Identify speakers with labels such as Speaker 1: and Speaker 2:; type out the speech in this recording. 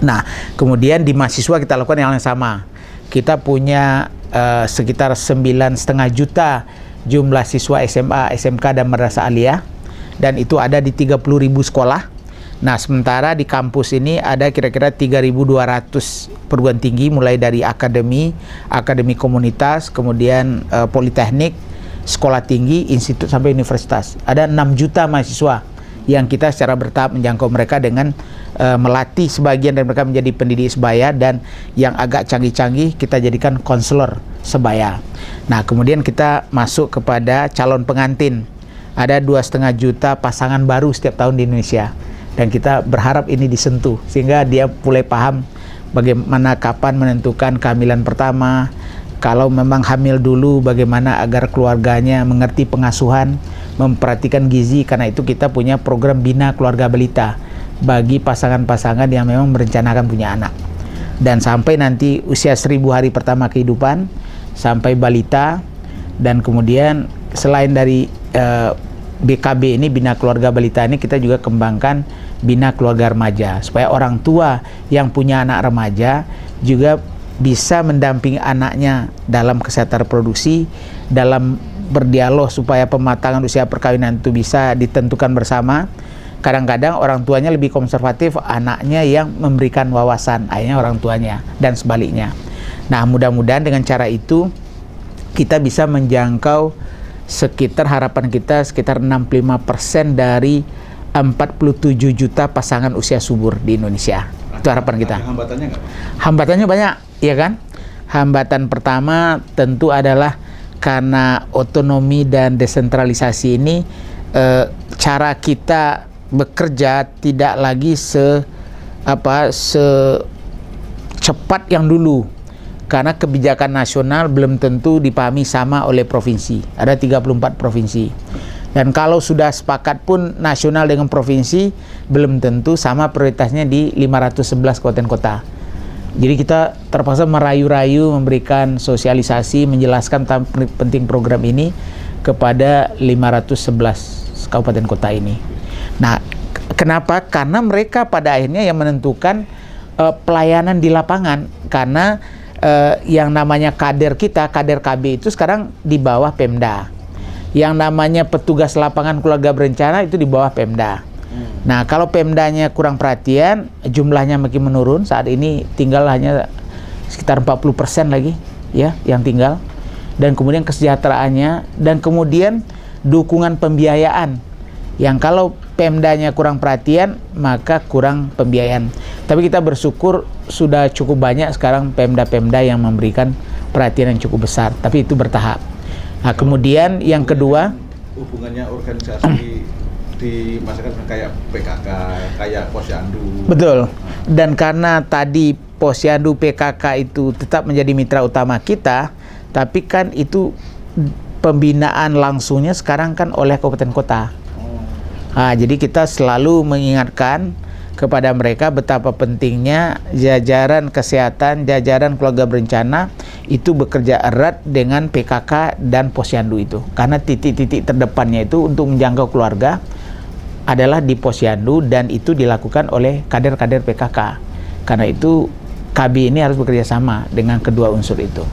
Speaker 1: Nah, kemudian di mahasiswa kita lakukan yang sama. Kita punya sekitar 9,5 juta jumlah siswa SMA, SMK dan madrasah aliyah, dan itu ada di 30.000 sekolah. Nah, sementara di kampus ini ada kira-kira 3.200 perguruan tinggi, mulai dari akademi komunitas, kemudian politeknik, sekolah tinggi, institut sampai universitas. Ada 6 juta mahasiswa yang kita secara bertahap menjangkau mereka dengan melatih sebagian dari mereka menjadi pendidik sebaya, dan yang agak canggih-canggih kita jadikan konselor sebaya. Nah, kemudian kita masuk kepada calon pengantin. Ada 2,5 juta pasangan baru setiap tahun di Indonesia, dan kita berharap ini disentuh sehingga dia mulai paham bagaimana kapan menentukan kehamilan pertama, kalau memang hamil dulu bagaimana agar keluarganya mengerti pengasuhan, memperhatikan gizi. Karena itu kita punya program Bina Keluarga Balita bagi pasangan-pasangan yang memang merencanakan punya anak, dan sampai nanti usia 1000 hari pertama kehidupan sampai balita. Dan kemudian selain dari BKB ini, Bina Keluarga Balita ini, kita juga kembangkan Bina Keluarga Remaja, supaya orang tua yang punya anak remaja juga bisa mendampingi anaknya dalam kesehatan reproduksi, dalam berdialog supaya pematangan usia perkawinan itu bisa ditentukan bersama. Kadang-kadang orang tuanya lebih konservatif, anaknya yang memberikan wawasan, akhirnya orang tuanya, dan sebaliknya. Nah, mudah-mudahan dengan cara itu kita bisa menjangkau sekitar, harapan kita sekitar 65% dari 47 juta pasangan usia subur di Indonesia. Itu harapan kita.
Speaker 2: Ada hambatannya nggak?
Speaker 1: Hambatannya banyak, ya kan? Hambatan pertama tentu adalah karena otonomi dan desentralisasi ini, cara kita bekerja tidak lagi secepat yang dulu, karena kebijakan nasional belum tentu dipahami sama oleh provinsi. Ada 34 provinsi, dan kalau sudah sepakat pun nasional dengan provinsi belum tentu sama prioritasnya di 511 kabupaten kota. Jadi kita terpaksa merayu-rayu, memberikan sosialisasi, menjelaskan tentang penting program ini kepada 511 kabupaten kota ini. Nah, kenapa? Karena mereka pada akhirnya yang menentukan pelayanan di lapangan. Karena yang namanya kader kita, kader KB itu sekarang di bawah Pemda. Yang namanya petugas lapangan keluarga berencana itu di bawah Pemda. Nah, kalau Pemdanya kurang perhatian, jumlahnya makin menurun. Saat ini tinggal hanya sekitar 40% lagi ya yang tinggal. Dan kemudian kesejahteraannya, dan kemudian dukungan pembiayaan. Yang kalau Pemdanya kurang perhatian, maka kurang pembiayaan. Tapi kita bersyukur sudah cukup banyak sekarang Pemda-Pemda yang memberikan perhatian yang cukup besar. Tapi itu bertahap. Nah, kemudian yang kedua,
Speaker 2: hubungannya organisasi di masyarakat kayak PKK, kayak Posyandu.
Speaker 1: Betul. Dan karena tadi Posyandu, PKK itu tetap menjadi mitra utama kita, tapi kan itu pembinaan langsungnya sekarang kan oleh kabupaten kota. Nah, jadi kita selalu mengingatkan kepada mereka betapa pentingnya jajaran kesehatan, jajaran keluarga berencana itu bekerja erat dengan PKK dan Posyandu itu. Karena titik-titik terdepannya itu untuk menjangkau keluarga adalah di Posyandu, dan itu dilakukan oleh kader-kader PKK. Karena itu KB ini harus bekerja sama dengan kedua unsur itu.